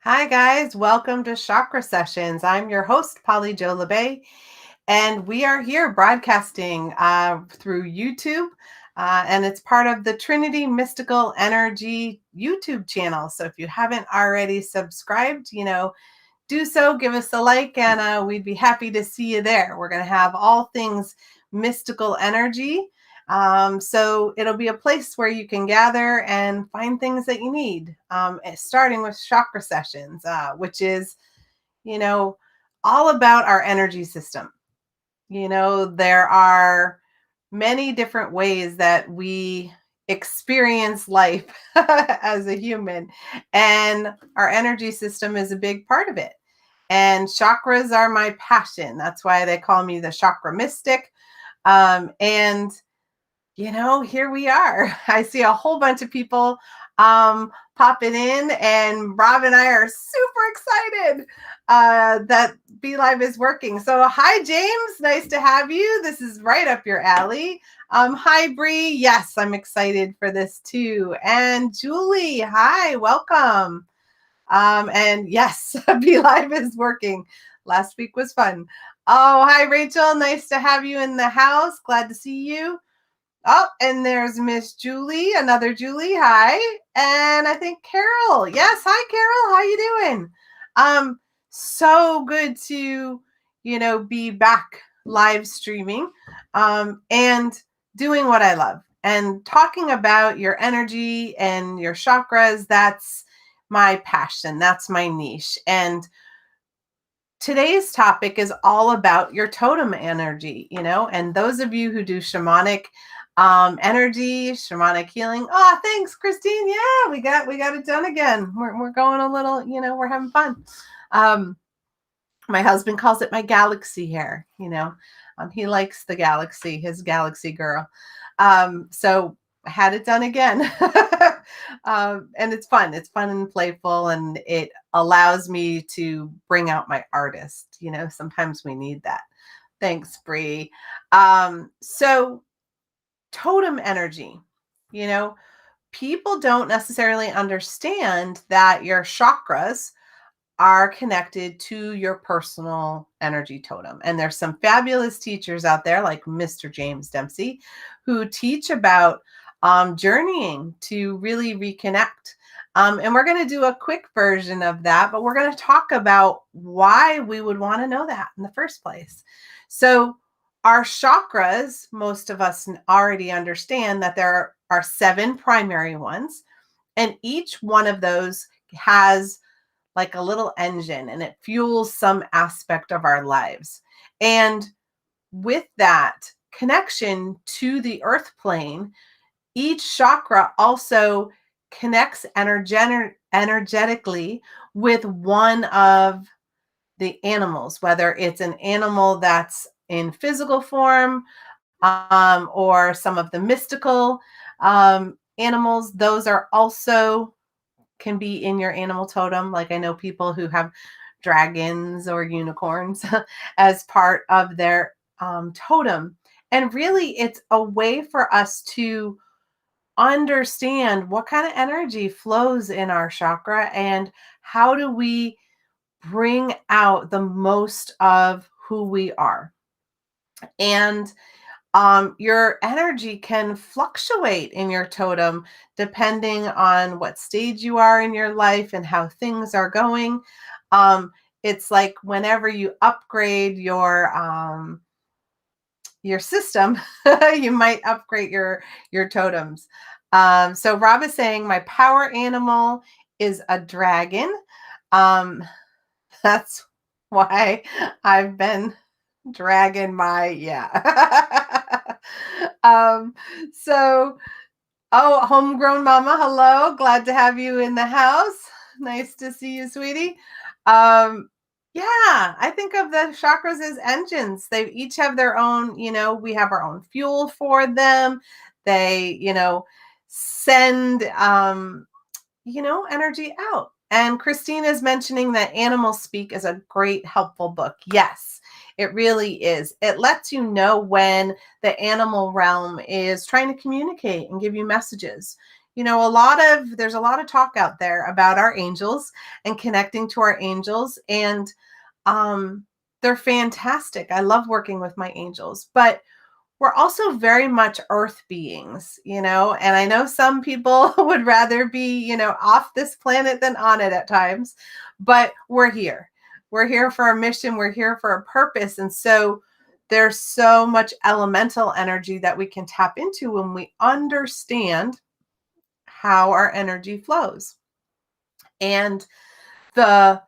Hi, guys. Welcome to Chakra Sessions. I'm your host, Polly Jo Labbe, and we are here broadcasting through YouTube, and it's part of the Trinity Mystical Energy YouTube channel. So if you haven't already subscribed, do so, give us a like, and we'd be happy to see you there. We're going to have all things mystical energy. So it'll be a place where you can gather and find things that you need, starting with chakra sessions, which is, all about our energy system. There are many different ways that we experience life as a human, and our energy system is a big part of it. And chakras are my passion. That's why they call me the chakra mystic. And here we are. I see a whole bunch of people popping in, and Rob and I are super excited that Be Live is working. So, hi, James. Nice to have you. This is right up your alley. Hi, Bree. Yes, I'm excited for this too. And Julie, hi, welcome. And yes, Be Live is working. Last week was fun. Oh, hi, Rachel. Nice to have you in the house. Glad to see you. Oh, and there's Miss Julie, another Julie. Hi. And I think Carol. Yes, hi Carol. How you doing? So good to, be back live streaming and doing what I love and talking about your energy and your chakras. That's my passion. That's my niche. And today's topic is all about your totem energy, and those of you who do shamanic energy, shamanic healing. Oh, thanks, Christine. Yeah, we got it done again. We're going a little, we're having fun. My husband calls it my galaxy hair, he likes the galaxy, his galaxy girl. So I had it done again. And it's fun. It's fun and playful, and it allows me to bring out my artist. Sometimes we need that. Thanks, Bree. So totem energy, people don't necessarily understand that your chakras are connected to your personal energy totem. And there's some fabulous teachers out there like Mr. James Dempsey who teach about journeying to really reconnect. And we're going to do a quick version of that, but we're going to talk about why we would want to know that in the first place. So our chakras, most of us already understand that there are 7 primary ones, and each one of those has like a little engine, and it fuels some aspect of our lives. And with that connection to the earth plane, each chakra also connects energetically with one of the animals, whether it's an animal that's in physical form, or some of the mystical animals. Those are also can be in your animal totem. Like I know people who have dragons or unicorns as part of their totem. And really, it's a way for us to understand what kind of energy flows in our chakra and how do we bring out the most of who we are. And your energy can fluctuate in your totem depending on what stage you are in your life and how things are going. It's like whenever you upgrade your system, you might upgrade your totems. So Rob is saying my power animal is a dragon. That's why I've been dragging my um so homegrown mama, hello, glad to have you in the house. Nice to see you, sweetie. Yeah, I think of the chakras as engines. They each have their own, we have our own fuel for them. They, send energy out. And Christine is mentioning that Animal Speak is a great, helpful book. Yes, it really is. It lets you know when the animal realm is trying to communicate and give you messages. there's a lot of talk out there about our angels and connecting to our angels. And um, they're fantastic. I love working with my angels, but we're also very much earth beings, and I know some people would rather be, off this planet than on it at times, but we're here. We're here for a mission. We're here for a purpose. And so there's so much elemental energy that we can tap into when we understand how our energy flows. And the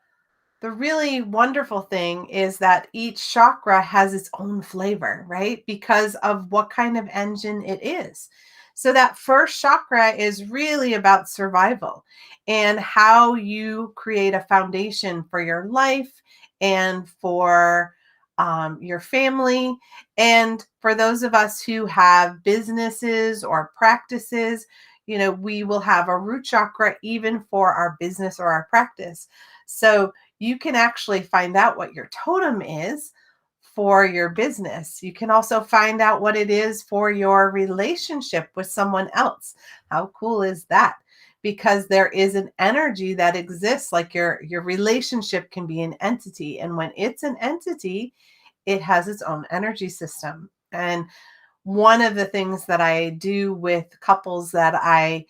the really wonderful thing is that each chakra has its own flavor, right? Because of what kind of engine it is. So that first chakra is really about survival and how you create a foundation for your life and for your family. And for those of us who have businesses or practices, we will have a root chakra even for our business or our practice. So you can actually find out what your totem is for your business. You can also find out what it is for your relationship with someone else. How cool is that? Because there is an energy that exists, like your relationship can be an entity. And when it's an entity, it has its own energy system. And one of the things that I do with couples that I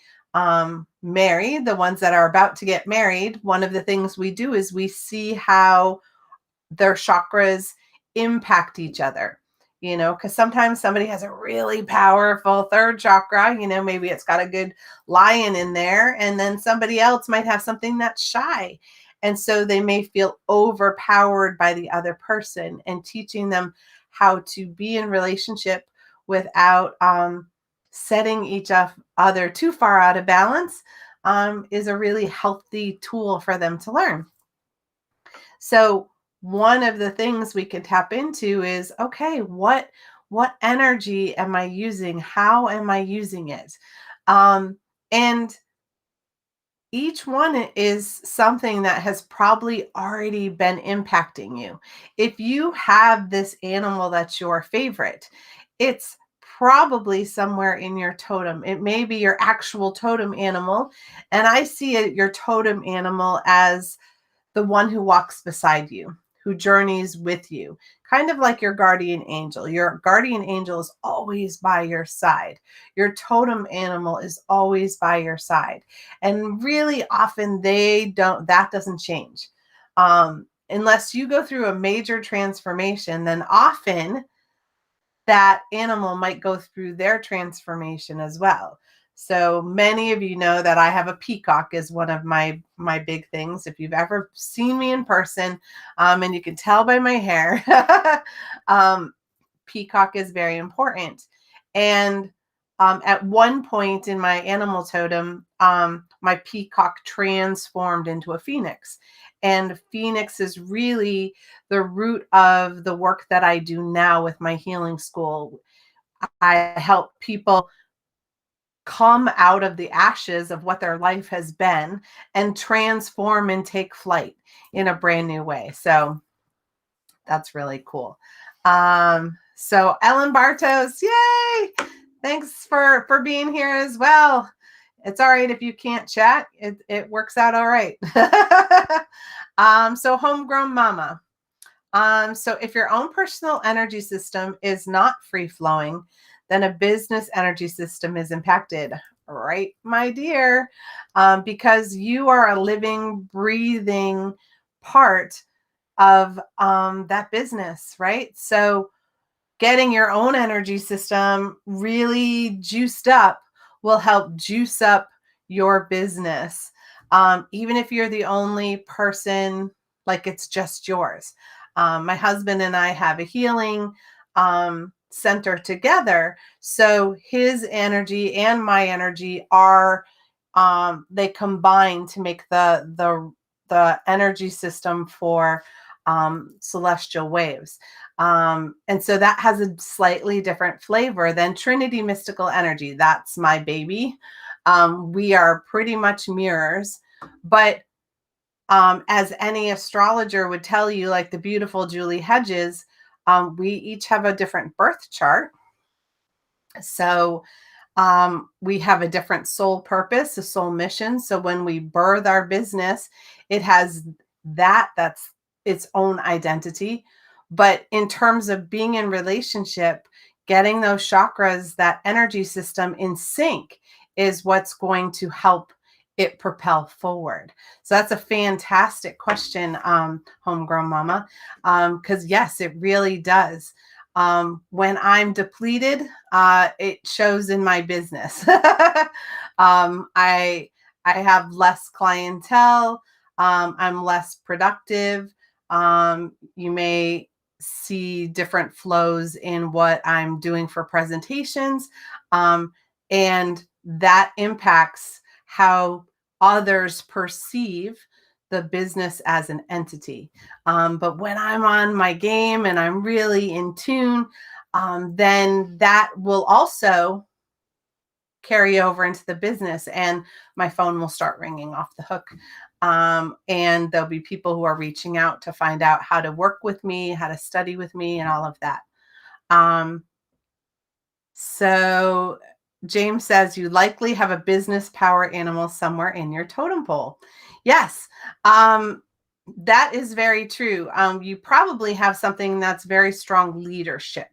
marry, the ones that are about to get married, one of the things we do is we see how their chakras impact each other. Because sometimes somebody has a really powerful third chakra, maybe it's got a good lion in there, and then somebody else might have something that's shy. And so they may feel overpowered by the other person, and teaching them how to be in relationship without setting each other too far out of balance is a really healthy tool for them to learn. So one of the things we can tap into is, okay, what energy am I using? How am I using it? And each one is something that has probably already been impacting you. If you have this animal that's your favorite, it's probably somewhere in your totem. It may be your actual totem animal. And I see your totem animal as the one who walks beside you, who journeys with you, kind of like your guardian angel. Your guardian angel is always by your side. Your totem animal is always by your side. And really often that doesn't change. Unless you go through a major transformation, then often that animal might go through their transformation as well. So many of you know that I have a peacock as one of my big things. If you've ever seen me in person, and you can tell by my hair, peacock is very important. And at one point in my animal totem, my peacock transformed into a phoenix. And phoenix is really the root of the work that I do now with my healing school. I help people come out of the ashes of what their life has been and transform and take flight in a brand new way. So that's really cool. So Ellen Bartos, yay! Thanks for being here as well. It's all right if you can't chat. It works out all right. So homegrown mama. So if your own personal energy system is not free flowing, then a business energy system is impacted, right, my dear? Because you are a living, breathing part of that business, right? So getting your own energy system really juiced up will help juice up your business. Even if you're the only person, like it's just yours. My husband and I have a healing center together. So his energy and my energy are they combine to make the energy system for celestial waves. And so that has a slightly different flavor than Trinity mystical energy. That's my baby. We are pretty much mirrors, but as any astrologer would tell you, like the beautiful Julie Hedges, we each have a different birth chart. So We have a different soul purpose, a soul mission. So when we birth our business, it has that's its own identity. But in terms of being in relationship, getting those chakras, that energy system in sync is what's going to help it propel forward. So that's a fantastic question, homegrown mama. Because yes, it really does. When I'm depleted, it shows in my business. I have less clientele. I'm less productive. You may see different flows in what I'm doing for presentations, and that impacts how others perceive the business as an entity. But when I'm on my game and I'm really in tune, then that will also carry over into the business, and my phone will start ringing off the hook. And there'll be people who are reaching out to find out how to work with me, how to study with me, and all of that. So James says you likely have a business power animal somewhere in your totem pole. Yes, that is very true. You probably have something that's very strong leadership,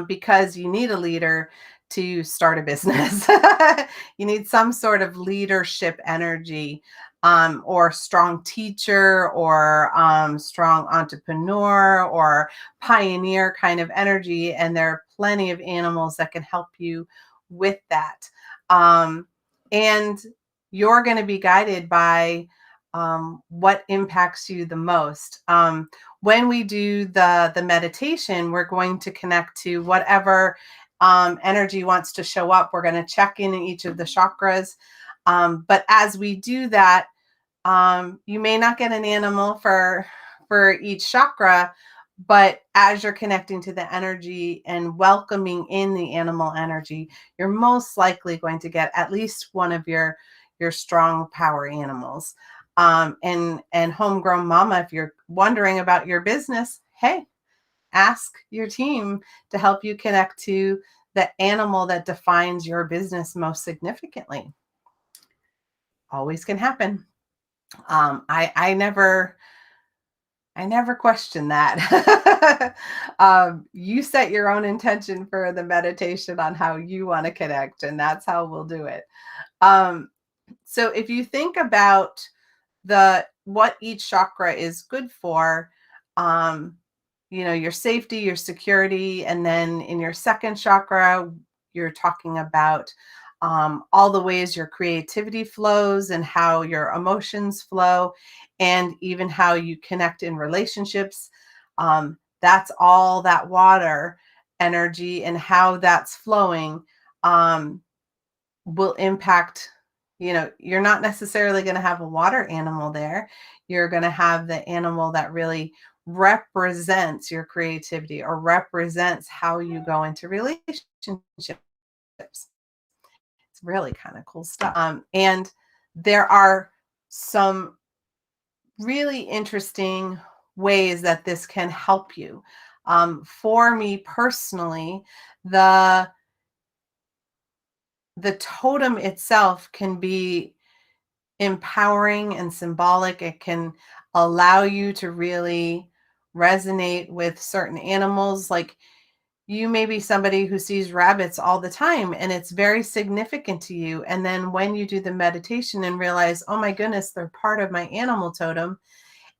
because you need a leader to start a business. You need some sort of leadership energy, or strong teacher, or strong entrepreneur, or pioneer kind of energy. And there are plenty of animals that can help you with that. And you're going to be guided by what impacts you the most. When we do the meditation, we're going to connect to whatever energy wants to show up. We're going to check in each of the chakras. But as we do that, you may not get an animal for each chakra, but as you're connecting to the energy and welcoming in the animal energy, you're most likely going to get at least one of your strong power animals. And homegrown mama, if you're wondering about your business, hey, ask your team to help you connect to the animal that defines your business most significantly. Always can happen. I never question that. You set your own intention for the meditation on how you want to connect, and that's how we'll do it. So if you think about what each chakra is good for, your safety, your security, and then in your second chakra, you're talking about all the ways your creativity flows and how your emotions flow, and even how you connect in relationships. That's all that water energy, and how that's flowing will impact. You're not necessarily going to have a water animal there. You're going to have the animal that really represents your creativity, or represents how you go into relationships. It's really kind of cool stuff. And there are some really interesting ways that this can help you. For me personally, the totem itself can be empowering and symbolic. It can allow you to really resonate with certain animals. Like, you may be somebody who sees rabbits all the time and it's very significant to you. And then when you do the meditation and realize, oh my goodness, they're part of my animal totem,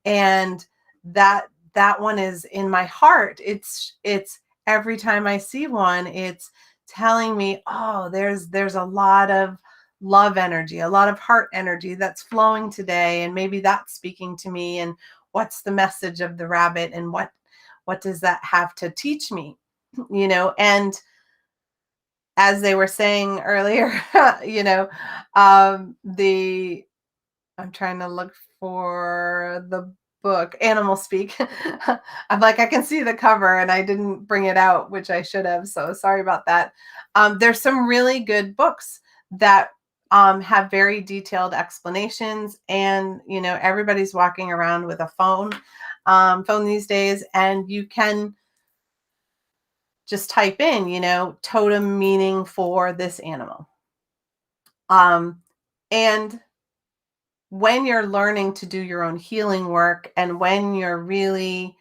and that one is in my heart. It's every time I see one, it's telling me, oh, there's a lot of love energy, a lot of heart energy that's flowing today, and maybe that's speaking to me. And what's the message of the rabbit, and what does that have to teach me? And as they were saying earlier, the I'm trying to look for the book, Animal Speak. I'm like, I can see the cover and I didn't bring it out, which I should have. So sorry about that. There's some really good books that have very detailed explanations. And, everybody's walking around with a phone these days, and you can just type in, totem meaning for this animal. And when you're learning to do your own healing work and when you're really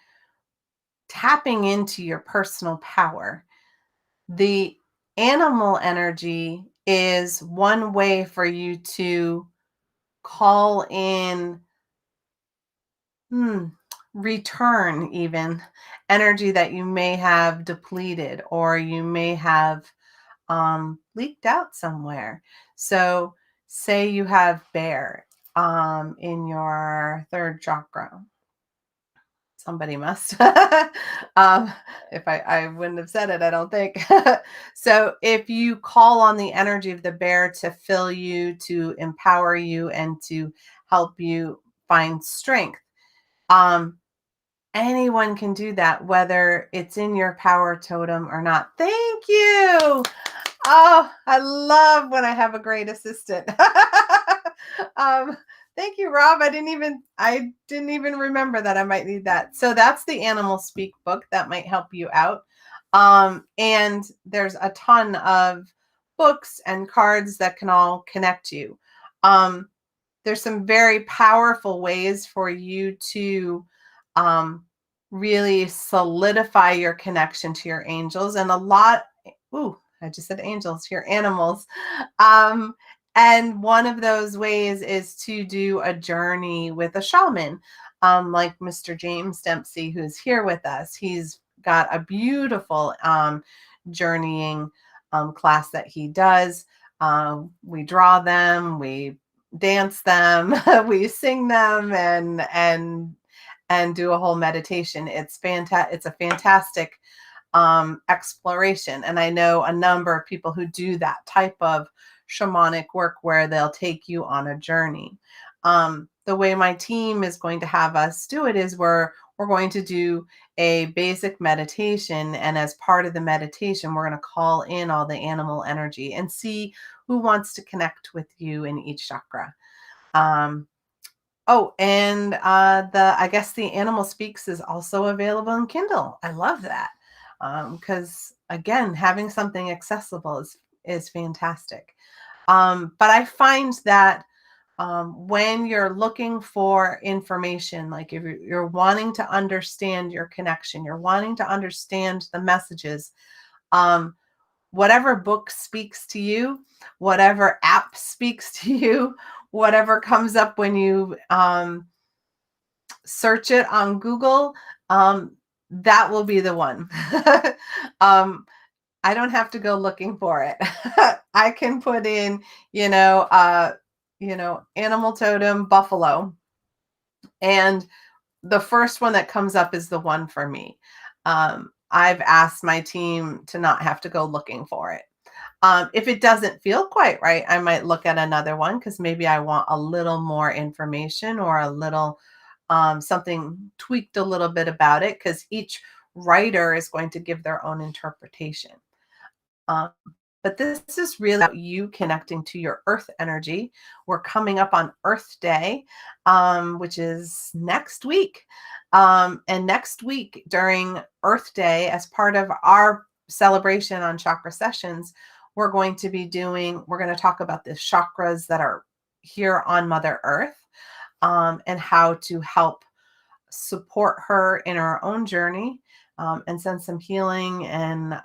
tapping into your personal power, the animal energy is one way for you to call in, hmm, return even energy that you may have depleted or you may have leaked out somewhere. So, say you have bear in your third chakra. Somebody must. If I wouldn't have said it, I don't think. So, if you call on the energy of the bear to fill you, to empower you, and to help you find strength, um, anyone can do that, whether it's in your power totem or not. Thank you. Oh, I love when I have a great assistant. um, Thank you, Rob. I didn't even remember that I might need that. So that's the Animal Speak book that might help you out. And there's a ton of books and cards that can all connect you. Um, there's some very powerful ways for you to um, really solidify your connection to your angels, and a lot. Ooh, I just said angels, your animals. Um, and one of those ways is to do a journey with a shaman, like Mr. James Dempsey, who's here with us. He's got a beautiful journeying class that he does. We draw them, we dance them, we sing them, and do a whole meditation. It's fantastic. It's a fantastic exploration. And I know a number of people who do that type of shamanic work where they'll take you on a journey. The way my team is going to have us do it is we're going to do a basic meditation. And as part of the meditation, we're going to call in all the animal energy and see who wants to connect with you in each chakra. Um, Oh, and I guess the Animal Speaks is also available in Kindle. I love that. Because again, having something accessible is fantastic. But I find that when you're looking for information, like if you're wanting to understand your connection, you're wanting to understand the messages, um, whatever book speaks to you, whatever app speaks to you, whatever comes up when you search it on Google, that will be the one. um, I don't have to go looking for it. I can put in, animal totem buffalo, and the first one that comes up is the one for me. I've asked my team to not have to go looking for it. If it doesn't feel quite right, I might look at another one because maybe I want a little more information or a little something tweaked a little bit about it, because each writer is going to give their own interpretation. Um, but this is really about you connecting to your earth energy. We're coming up on Earth Day, which is next week. And next week during Earth Day, as part of our celebration on Chakra Sessions, we're going to talk about the chakras that are here on Mother Earth, and how to help support her in her own journey, and send some healing and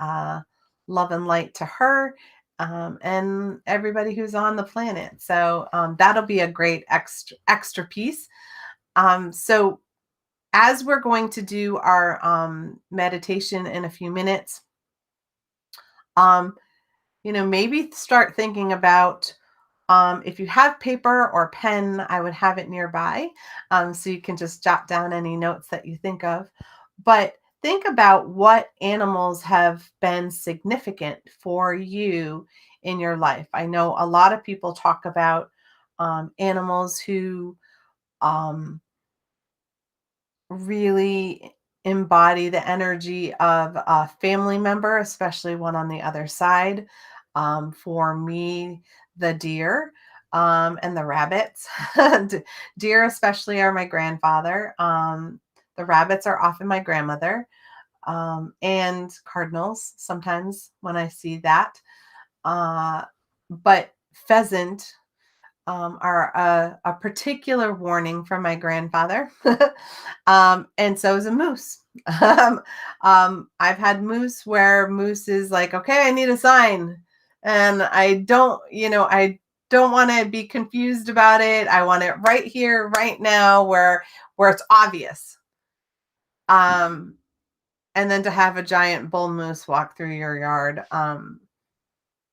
love and light to her, and everybody who's on the planet. So that'll be a great extra piece. So as we're going to do our meditation in a few minutes, um, maybe start thinking about, if you have paper or pen, I would have it nearby, so you can just jot down any notes that you think of. But think about what animals have been significant for you in your life. I know a lot of people talk about animals who um, really embody the energy of a family member, especially one on the other side. For me, the deer and the rabbits. Deer, especially, are my grandfather. The rabbits are often my grandmother. and cardinals sometimes when I see that. But pheasant are a particular warning from my grandfather. And so is a moose. I've had moose where moose is like, okay, I need a sign. And I don't want to be confused about it. I want it right here, right now, where it's obvious. Um, and then to have a giant bull moose walk through your yard,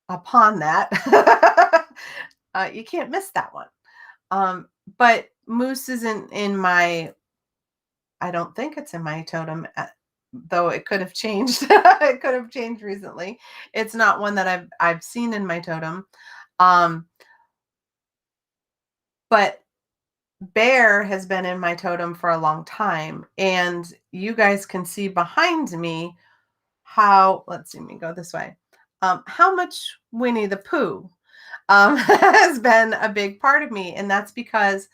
upon that, you can't miss that one. But moose isn't in my, I don't think it's in my totem, though it could have changed. It could have changed recently. It's not one that I've seen in my totem. Um, but bear has been in my totem for a long time, and you guys can see behind me how, let's see, let me go this way. How much Winnie the Pooh has been a big part of me, and that's because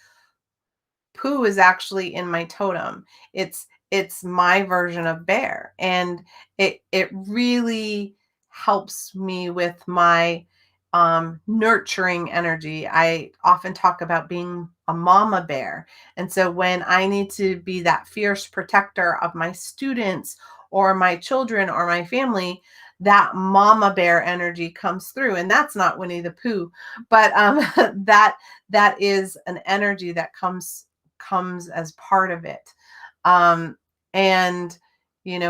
Pooh is actually in my totem. It's my version of bear, and it really helps me with my nurturing energy. I often talk about being a mama bear, and so when I need to be that fierce protector of my students or my children or my family, that mama bear energy comes through, and that's not Winnie the Pooh, but that is an energy that comes as part of it. Um, and,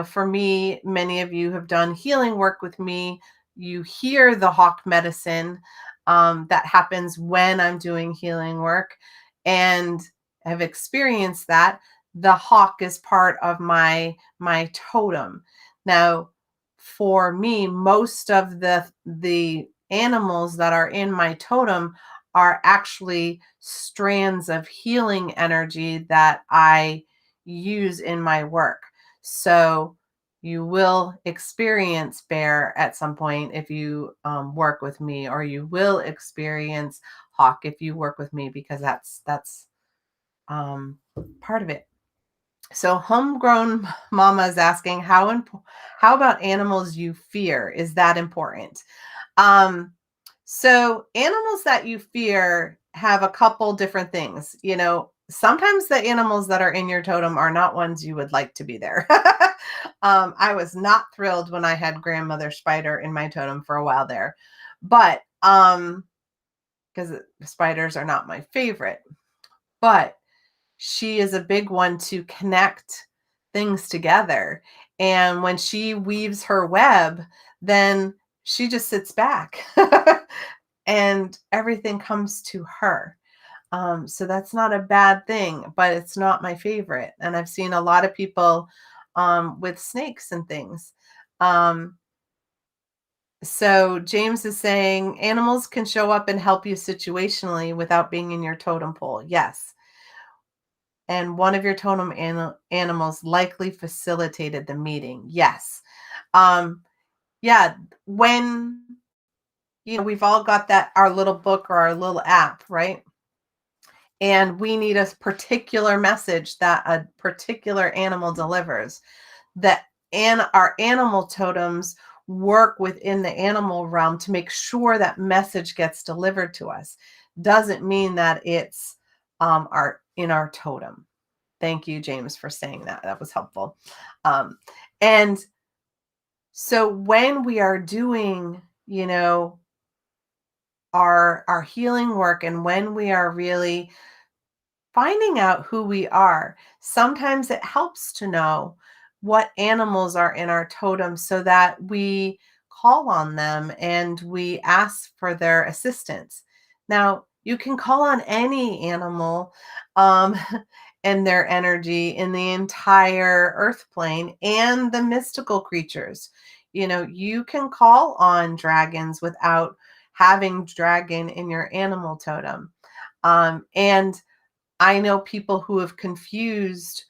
for me, many of you have done healing work with me. You hear the hawk medicine that happens when I'm doing healing work and have experienced that. The hawk is part of my totem. Now, for me, most of the animals that are in my totem are actually strands of healing energy that I use in my work. So you will experience bear at some point if you work with me, or you will experience hawk if you work with me, because that's part of it. So homegrown mama is asking, how about animals you fear? Is that important? So animals that you fear have a couple different things. Sometimes the animals that are in your totem are not ones you would like to be there. I was not thrilled when I had grandmother spider in my totem for a while there, but because spiders are not my favorite, but she is a big one to connect things together. And when she weaves her web, then she just sits back and everything comes to her. So that's not a bad thing, but it's not my favorite. And I've seen a lot of people with snakes and things. So James is saying animals can show up and help you situationally without being in your totem pole. Yes. And one of your totem animals likely facilitated the meeting. Yes. Um, yeah. When, we've all got that, our little book or our little app, right? And we need a particular message that a particular animal delivers, that our animal totems work within the animal realm to make sure that message gets delivered to us. Doesn't mean that it's in our totem. Thank you, James, for saying that. That was helpful. And so when we are doing, our healing work, and when we are really finding out who we are, sometimes it helps to know what animals are in our totem so that we call on them and we ask for their assistance. Now, you can call on any animal and their energy in the entire earth plane and the mystical creatures. You can call on dragons without having dragon in your animal totem. And I know people who have confused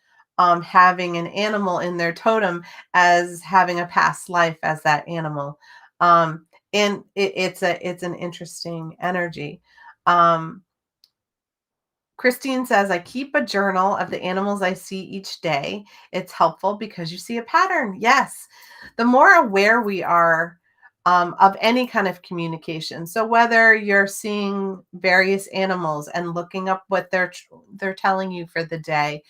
having an animal in their totem as having a past life as that animal. And it's an interesting energy. Christine says, I keep a journal of the animals I see each day. It's helpful because you see a pattern. Yes. The more aware we are of any kind of communication. So whether you're seeing various animals and looking up what they're telling you for the day,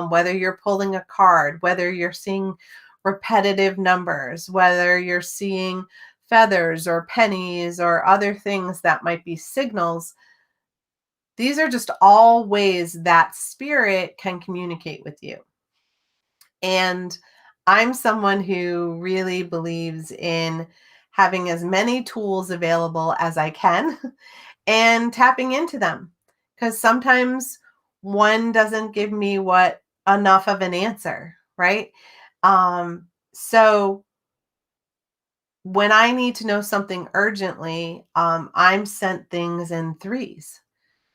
whether you're pulling a card, whether you're seeing repetitive numbers, whether you're seeing feathers or pennies or other things that might be signals, these are just all ways that spirit can communicate with you. And I'm someone who really believes in having as many tools available as I can and tapping into them, because sometimes one doesn't give me what enough of an answer, right? So when I need to know something urgently, I'm sent things in threes.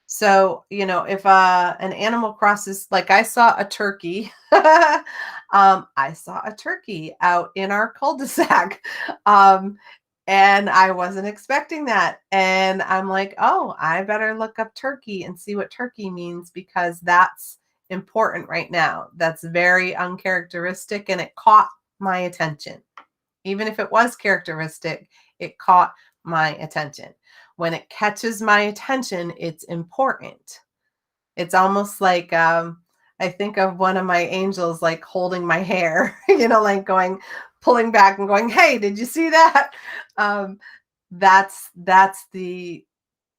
So, if an animal crosses, like I saw a turkey, I saw a turkey out in our cul-de-sac. Um, and I wasn't expecting that. And I'm like, oh, I better look up turkey and see what turkey means, because that's important right now. That's very uncharacteristic, and it caught my attention. Even if it was characteristic, it caught my attention. When it catches my attention, it's important. It's almost like I think of one of my angels like holding my hair, like pulling back and going, "Hey, did you see that?" Um, that's the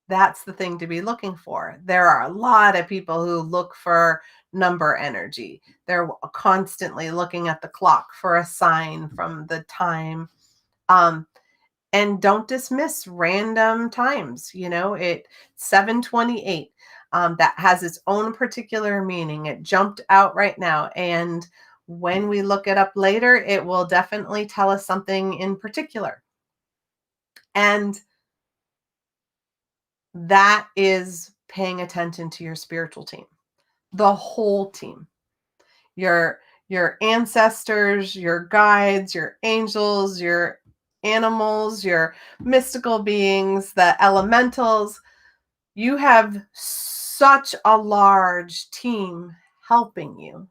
thing to be looking for. There are a lot of people who look for number energy. They're constantly looking at the clock for a sign from the time. Um, and don't dismiss random times. It 7:28. That has its own particular meaning. It jumped out right now, and when we look it up later, it will definitely tell us something in particular. And that is paying attention to your spiritual team, the whole team, your your ancestors, your guides, your angels, your animals, your mystical beings, the elementals. You have such a large team helping you,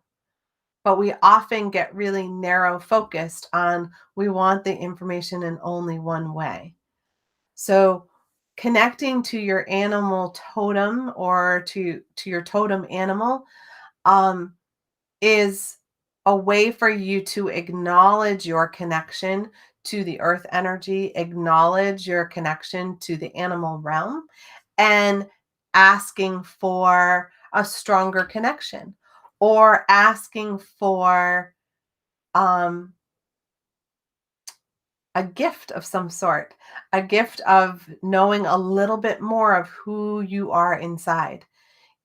but we often get really narrow focused on, we want the information in only one way. So connecting to your animal totem, or to your totem animal, um, is a way for you to acknowledge your connection to the earth energy, acknowledge your connection to the animal realm, and asking for a stronger connection, or asking for um, a gift of some sort, a gift of knowing a little bit more of who you are inside.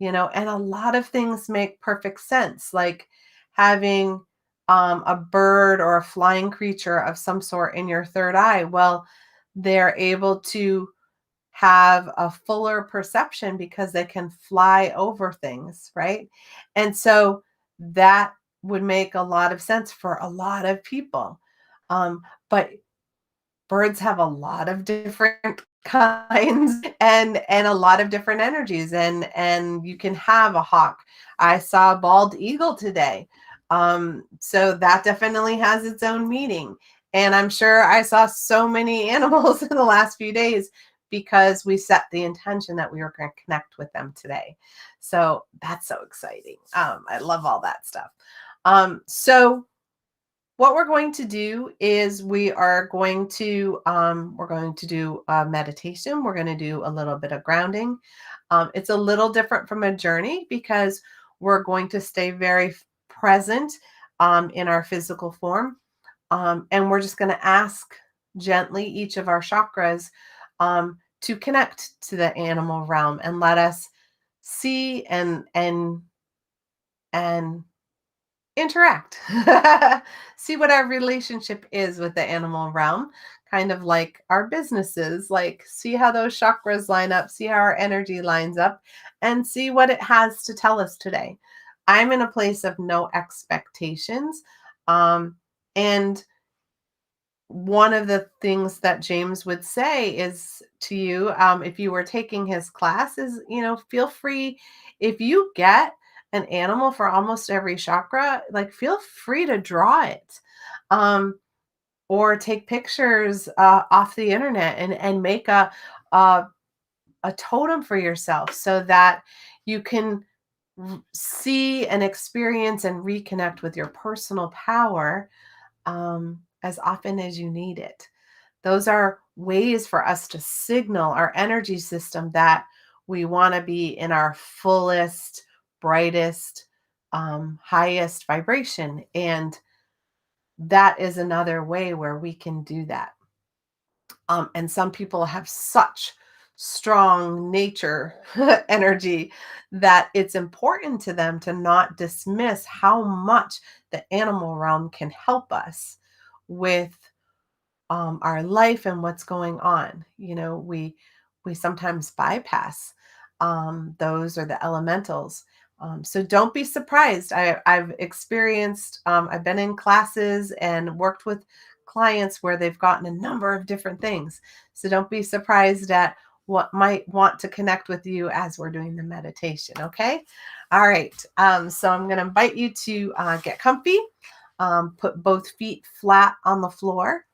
And a lot of things make perfect sense, like having a bird or a flying creature of some sort in your third eye. Well, they're able to have a fuller perception because they can fly over things, right? And so that would make a lot of sense for a lot of people. But birds have a lot of different kinds and a lot of different energies, and you can have a hawk. I saw a bald eagle today. So that definitely has its own meaning. And I'm sure I saw so many animals in the last few days because we set the intention that we were going to connect with them today. So that's so exciting. I love all that stuff. So what we're going to do is we're going to do a meditation. We're going to do a little bit of grounding. It's a little different from a journey because we're going to stay very present in our physical form. And we're just going to ask gently each of our chakras to connect to the animal realm and let us see and interact. See what our relationship is with the animal realm, kind of like our businesses, like see how those chakras line up, see how our energy lines up, and see what it has to tell us today. I'm in a place of no expectations. And one of the things that James would say is to you, if you were taking his class, is, feel free if you get an animal for almost every chakra, like feel free to draw it. Um, or take pictures off the internet and make a a totem for yourself so that you can see and experience and reconnect with your personal power as often as you need it. Those are ways for us to signal our energy system that we want to be in our fullest, brightest, highest vibration. And that is another way where we can do that. And some people have such strong nature energy that it's important to them to not dismiss how much the animal realm can help us with our life and what's going on. We sometimes bypass those or the elementals. So don't be surprised. I've experienced. I've been in classes and worked with clients where they've gotten a number of different things. So don't be surprised at what might want to connect with you as we're doing the meditation. Okay. All right. So I'm going to invite you to get comfy. Put both feet flat on the floor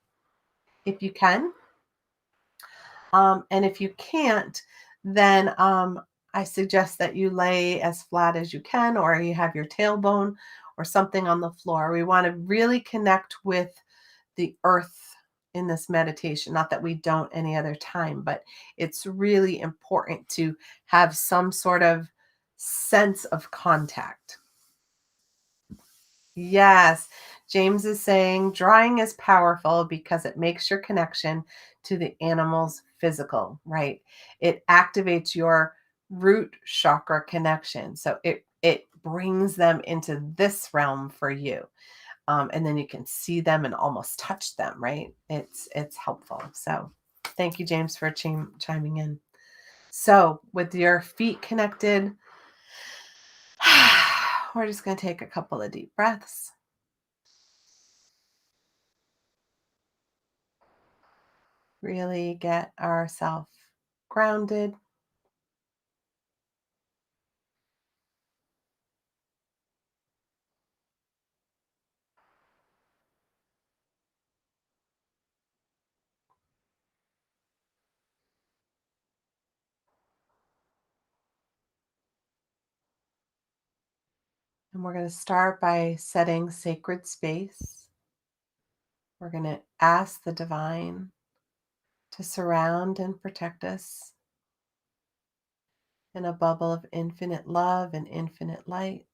if you can. And if you can't, then I suggest that you lay as flat as you can, or you have your tailbone or something on the floor. We want to really connect with the earth in this meditation. Not that we don't any other time, but it's really important to have some sort of sense of contact. Yes. James is saying drawing is powerful because it makes your connection to the animal's physical, right? It activates your root chakra connection. So it brings them into this realm for you. And then you can see them and almost touch them, right? It's helpful. So thank you, James, for chiming in. So with your feet connected, we're just going to take a couple of deep breaths. Really get ourselves grounded. And we're going to start by setting sacred space. We're going to ask the divine to surround and protect us in a bubble of infinite love and infinite light.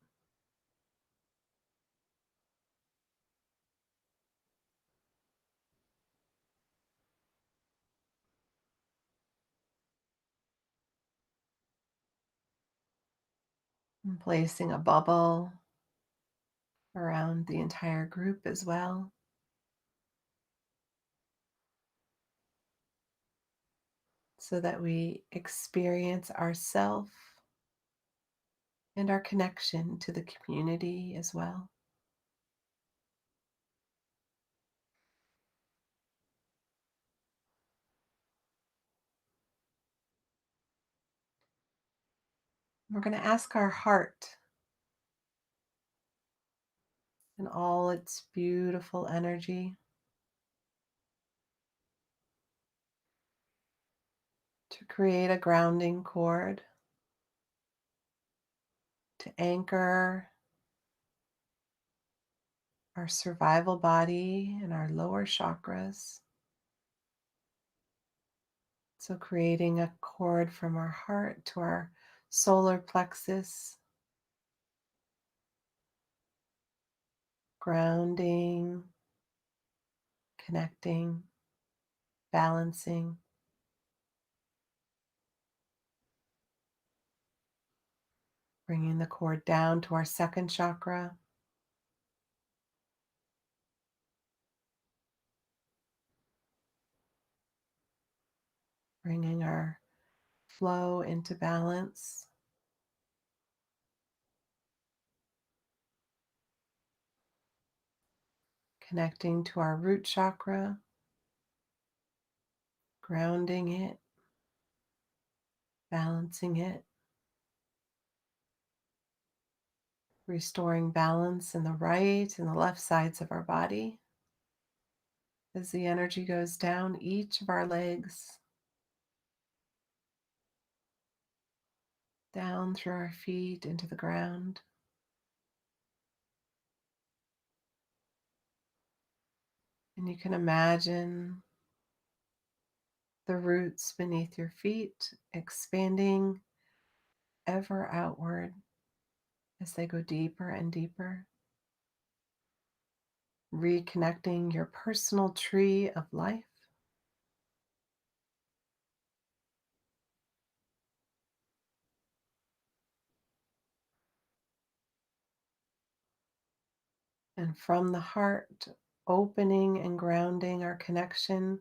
And placing a bubble around the entire group as well, so that we experience ourself and our connection to the community as well. We're going to ask our heart and all its beautiful energy to create a grounding cord to anchor our survival body and our lower chakras. So, creating a cord from our heart to our solar plexus, grounding, connecting, balancing. Bringing the cord down to our second chakra, bringing our flow into balance, connecting to our root chakra, grounding it, balancing it, restoring balance in the right and the left sides of our body as the energy goes down each of our legs, down through our feet into the ground. And you can imagine the roots beneath your feet expanding ever outward as they go deeper and deeper, reconnecting your personal tree of life. And from the heart, opening and grounding our connection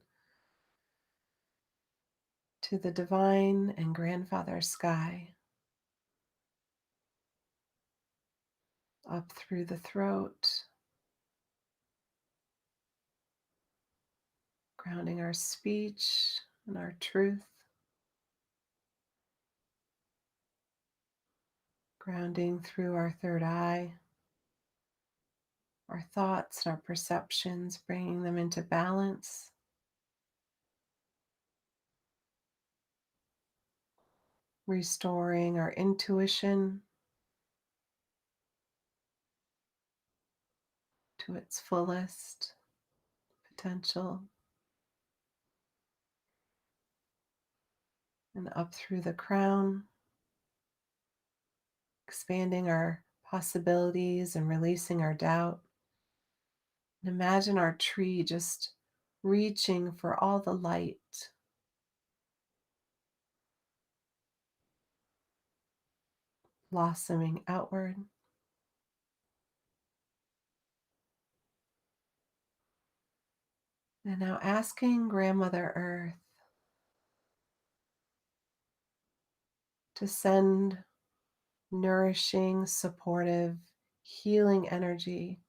to the divine and grandfather sky, up through the throat, grounding our speech and our truth, grounding through our third eye, our thoughts and our perceptions, bringing them into balance, restoring our intuition to its fullest potential, and up through the crown, expanding our possibilities and releasing our doubt. And imagine our tree just reaching for all the light, blossoming outward. And now asking Grandmother Earth to send nourishing, supportive, healing energy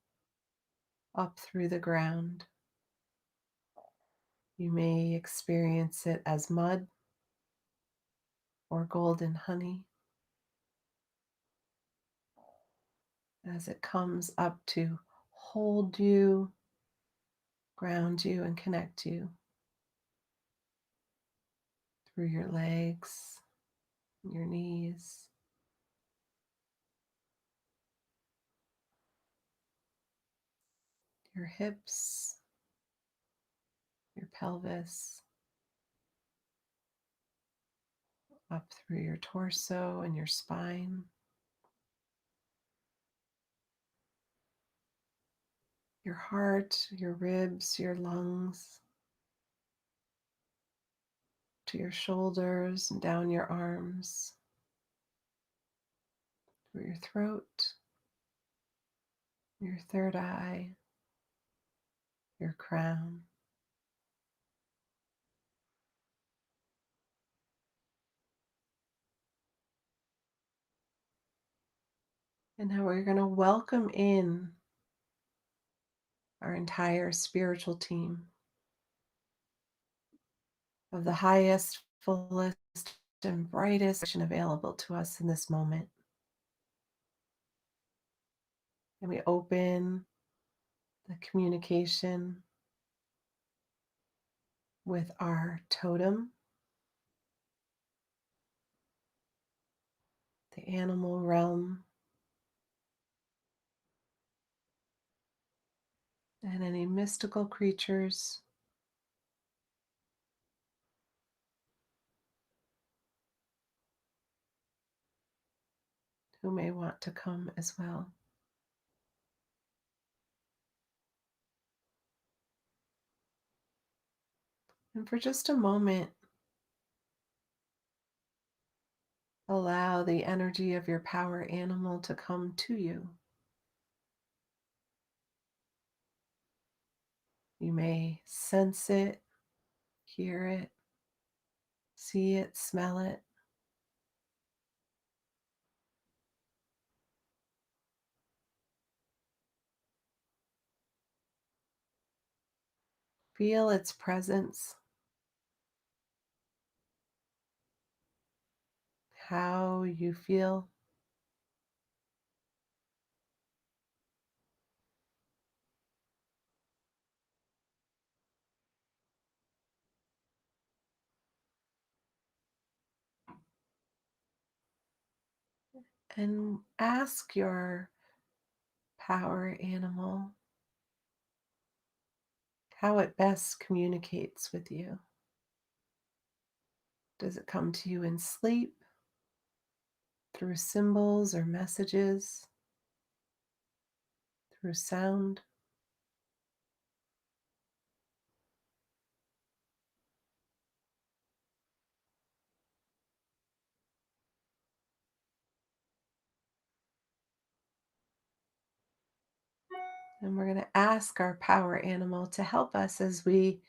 up through the ground. You may experience it as mud or golden honey as it comes up to hold you, ground you, and connect you through your legs, your knees, your hips, your pelvis, up through your torso and your spine, your heart, your ribs, your lungs, to your shoulders and down your arms, through your throat, your third eye, your crown. And now we're going to welcome in our entire spiritual team of the highest, fullest, and brightest version available to us in this moment. And we open the communication with our totem, the animal realm, and any mystical creatures who may want to come as well. And for just a moment, allow the energy of your power animal to come to you. You may sense it, hear it, see it, smell it. Feel its presence how you feel. And ask your power animal how it best communicates with you. Does it come to you in sleep, through symbols or messages, through sound? And we're going to ask our power animal to help us as we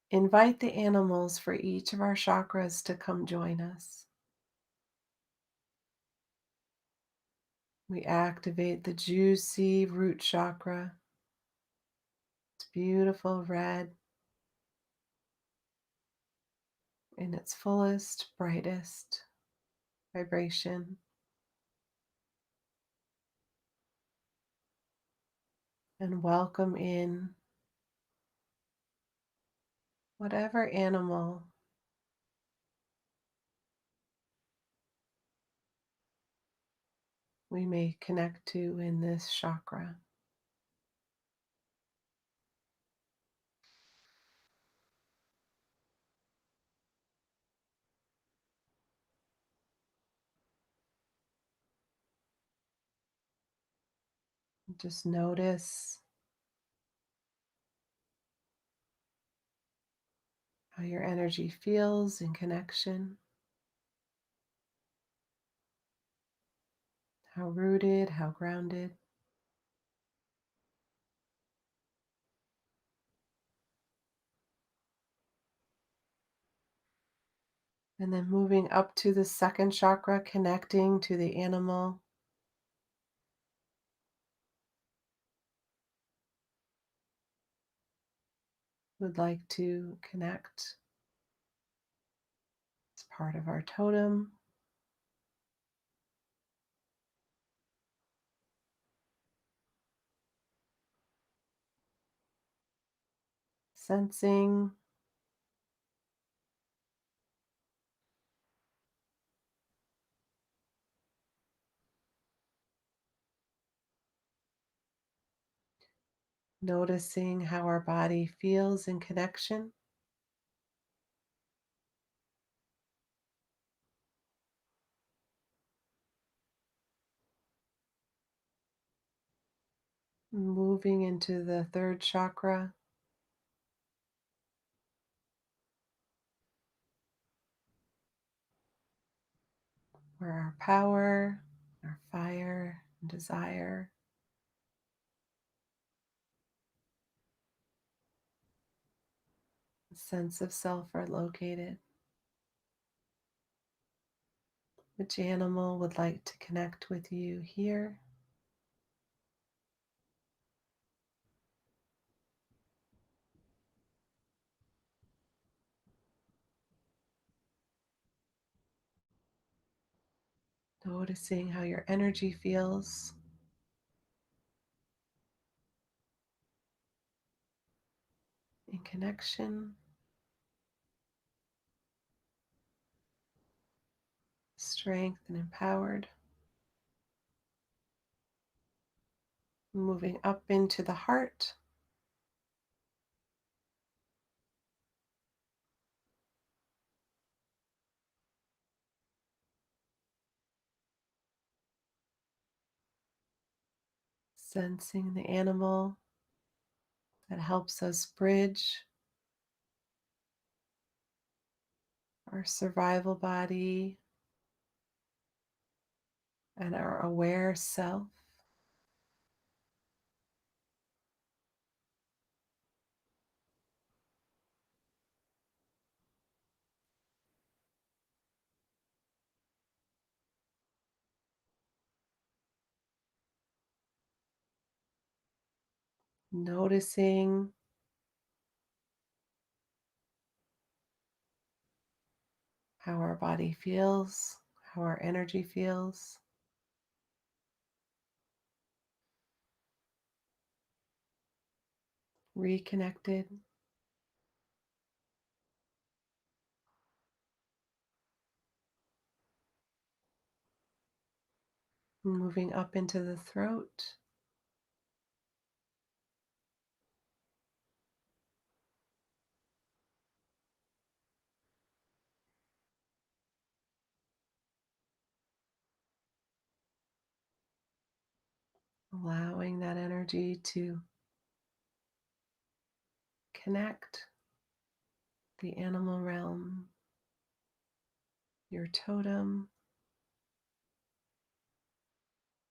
invite the animals for each of our chakras to come join us. We activate the juicy root chakra. It's beautiful red in its fullest, brightest vibration. And welcome in whatever animal we may connect to in this chakra. Just notice how your energy feels in connection, how rooted, how grounded. And then moving up to the second chakra, connecting to the animal. Would like to connect as part of our totem. Sensing, noticing how our body feels in connection. Moving into the third chakra, where our power, our fire, and desire, sense of self are located. Which animal would like to connect with you here? Noticing how your energy feels. In connection, strength, and empowered. Moving up into the heart, sensing the animal that helps us bridge our survival body and our aware self. Noticing how our body feels, how our energy feels. Reconnected. Moving up into the throat. Allowing that energy to connect the animal realm, your totem,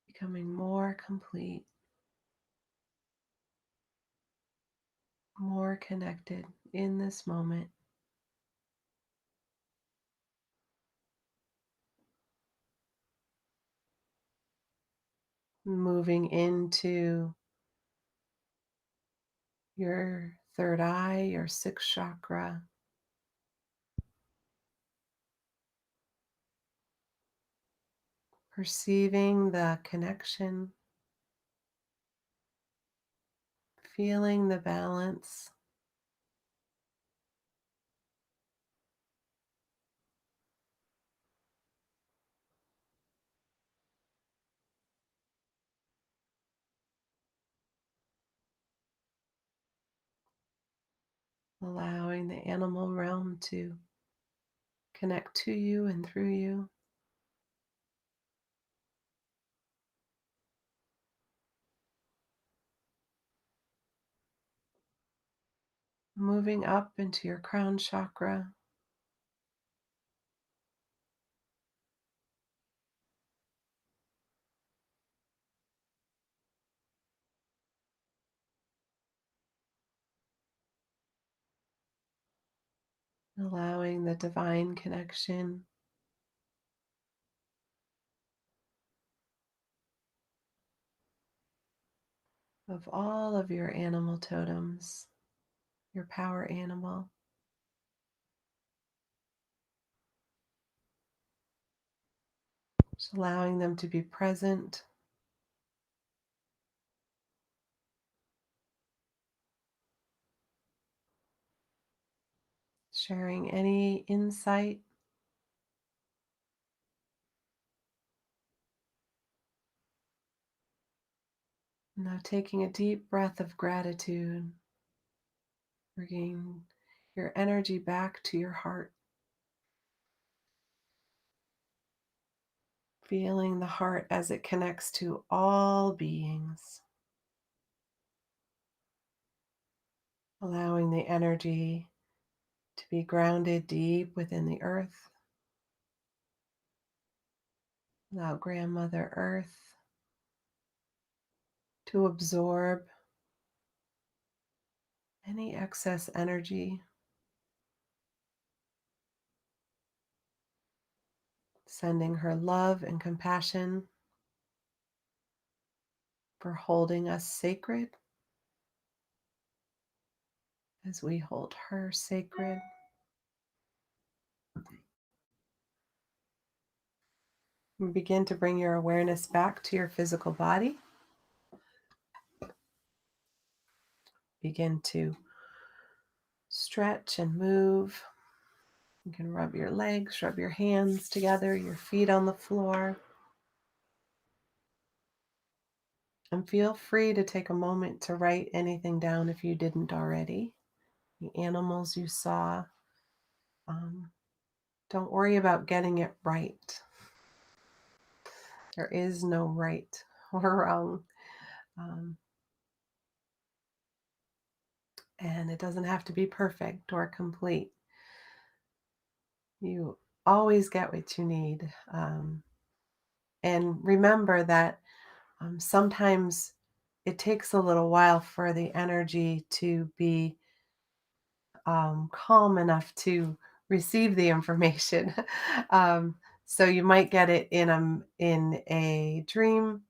becoming more complete, more connected in this moment. Moving into your third eye, your sixth chakra, perceiving the connection, feeling the balance, allowing the animal realm to connect to you and through you. Moving up into your crown chakra, allowing the divine connection of all of your animal totems, your power animal, just allowing them to be present, sharing any insight. Now taking a deep breath of gratitude, bringing your energy back to your heart, feeling the heart as it connects to all beings, allowing the energy to be grounded deep within the earth. Allow Grandmother Earth to absorb any excess energy, sending her love and compassion for holding us sacred as we hold her sacred. And begin to bring your awareness back to your physical body. Begin to stretch and move. You can rub your legs, rub your hands together, your feet on the floor. And feel free to take a moment to write anything down if you didn't already. The animals you saw. Don't worry about getting it right. There is no right or wrong. Um, and it doesn't have to be perfect or complete. You always get what you need. And remember that sometimes it takes a little while for the energy to be calm enough to receive the information. So you might get it in a dream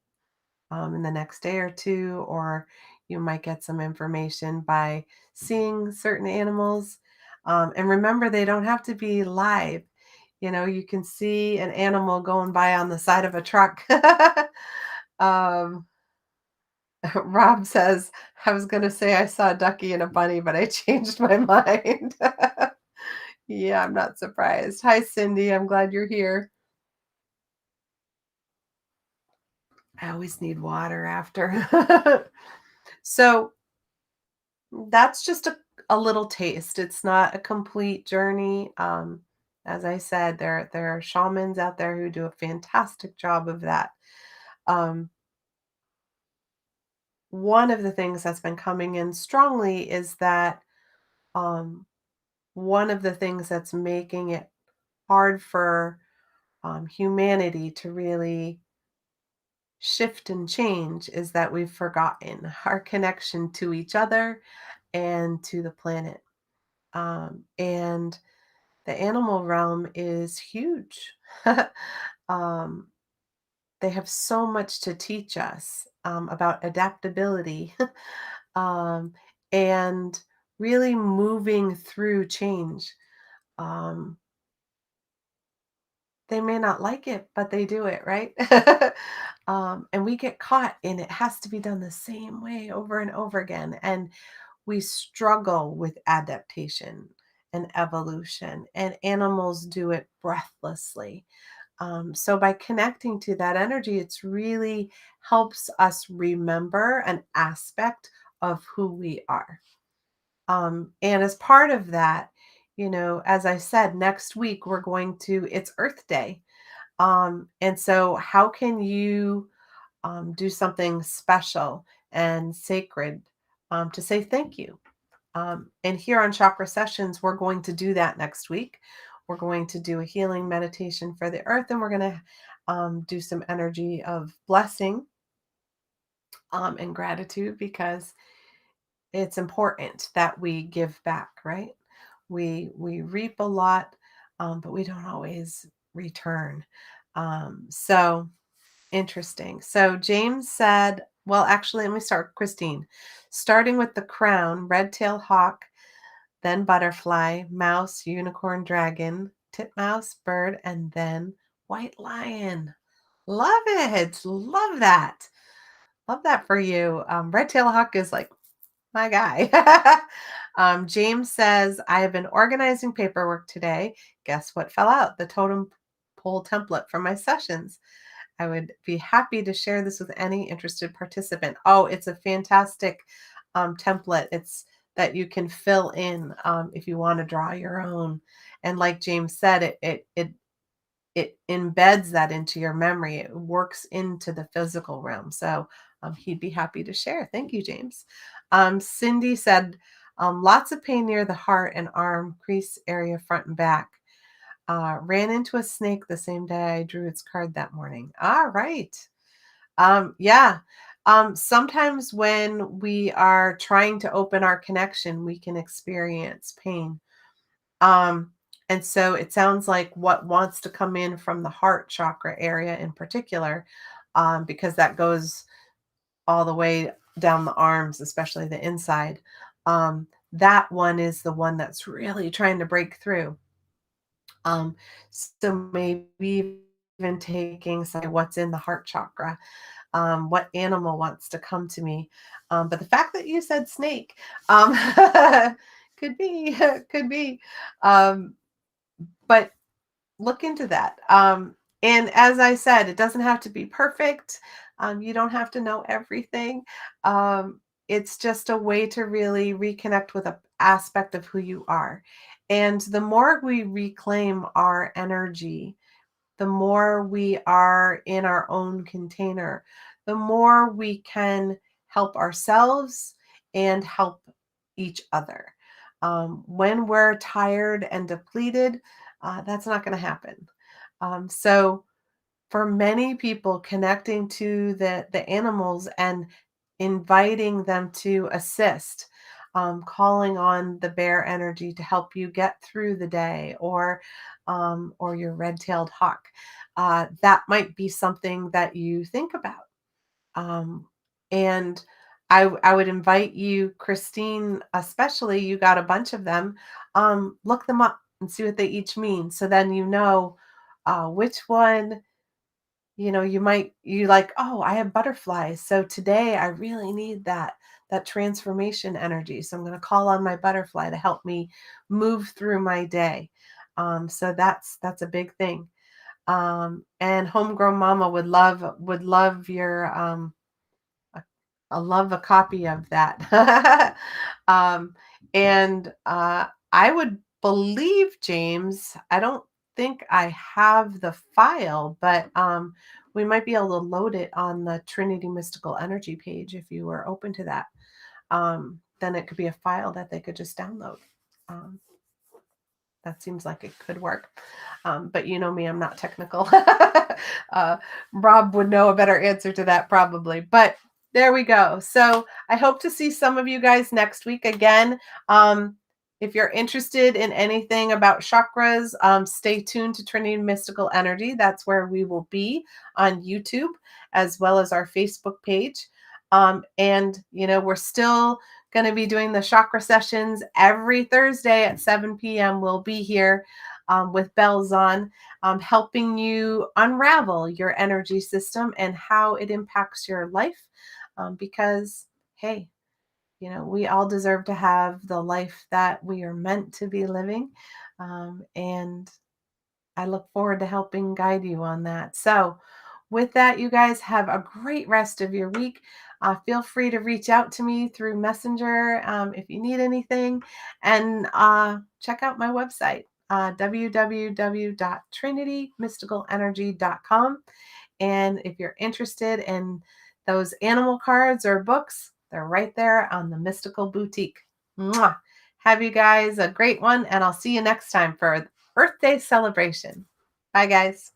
in the next day or two, or you might get some information by seeing certain animals. And remember, they don't have to be live. You can see an animal going by on the side of a truck. um, Rob says, I was going to say I saw a ducky and a bunny, but I changed my mind. Yeah, I'm not surprised. Hi, Cindy. I'm glad you're here. I always need water after. So that's just a little taste. It's not a complete journey. As I said, there are shamans out there who do a fantastic job of that. Um, One of the things that's been coming in strongly is that um, one of the things that's making it hard for humanity to really shift and change is that we've forgotten our connection to each other and to the planet. And the animal realm is huge. um, they have so much to teach us about adaptability um, and really moving through change. Um, they may not like it, but they do it, right? And we get caught in it has to be done the same way over and over again. And we struggle with adaptation and evolution, and animals do it breathlessly. So by connecting to that energy, it's really helps us remember an aspect of who we are. And as part of that, as I said, next week we're going to, it's Earth Day. And so how can you do something special and sacred to say thank you? And here on Chakra Sessions, we're going to do that next week. We're going to do a healing meditation for the earth, and we're going to do some energy of blessing and gratitude because it's important that we give back, right? We reap a lot, but we don't always return. So interesting. So James said, well, actually, let me start, Christine. Starting with the crown, red-tailed hawk, then butterfly, mouse, unicorn, dragon, titmouse, bird, and then white lion. Love it. Love that. Love that for you. Red tail hawk is like my guy. James says, I have been organizing paperwork today. Guess what fell out? The totem pole template from my sessions. I would be happy to share this with any interested participant. Oh, it's a fantastic template. It's that you can fill in if you want to draw your own. And like James said, it embeds that into your memory. It works into the physical realm. So he'd be happy to share. Thank you, James. Cindy said, lots of pain near the heart and arm crease area, front and back. Ran into a snake the same day I drew its card that morning. All right. Yeah. Sometimes when we are trying to open our connection, we can experience pain. Um, and so it sounds like what wants to come in from the heart chakra area in particular, because that goes all the way down the arms, especially the inside. That one is the one that's really trying to break through. Um, so maybe even taking say what's in the heart chakra, what animal wants to come to me. But the fact that you said snake could be, could be. Um, but look into that. And as I said, it doesn't have to be perfect. You don't have to know everything. It's just a way to really reconnect with an aspect of who you are. And the more we reclaim our energy, the more we are in our own container, the more we can help ourselves and help each other. When we're tired and depleted, that's not going to happen. So, for many people, connecting to the animals and inviting them to assist, calling on the bear energy to help you get through the day, or your red-tailed hawk, that might be something that you think about. And I would invite you, Christine, especially, you got a bunch of them. Look them up. and see what they each mean. So then you know which one, you like, oh, I have butterflies. So today I really need that transformation energy. So I'm going to call on my butterfly to help me move through my day. So that's a big thing. And homegrown mama would love your I love a copy of that. um, and I would believe, James, I don't think I have the file, but we might be able to load it on the Trinity Mystical Energy page if you were open to that. Then it could be a file that they could just download. Um, that seems like it could work. But you know me, I'm not technical. Rob would know a better answer to that probably. But there we go. So I hope to see some of you guys next week again. If you're interested in anything about chakras, stay tuned to Trinity Mystical Energy. That's where we will be on YouTube as well as our Facebook page. And, we're still going to be doing the chakra sessions every Thursday at 7 p.m. We'll be here with bells on, helping you unravel your energy system and how it impacts your life. Because, hey, we all deserve to have the life that we are meant to be living. And I look forward to helping guide you on that. So, with that, you guys have a great rest of your week. Feel free to reach out to me through Messenger if you need anything. And check out my website, www.trinitymysticalenergy.com. And if you're interested in those animal cards or books, they're right there on the Mystical Boutique. Mwah! Have you guys a great one, and I'll see you next time for Earth Day celebration. Bye, guys.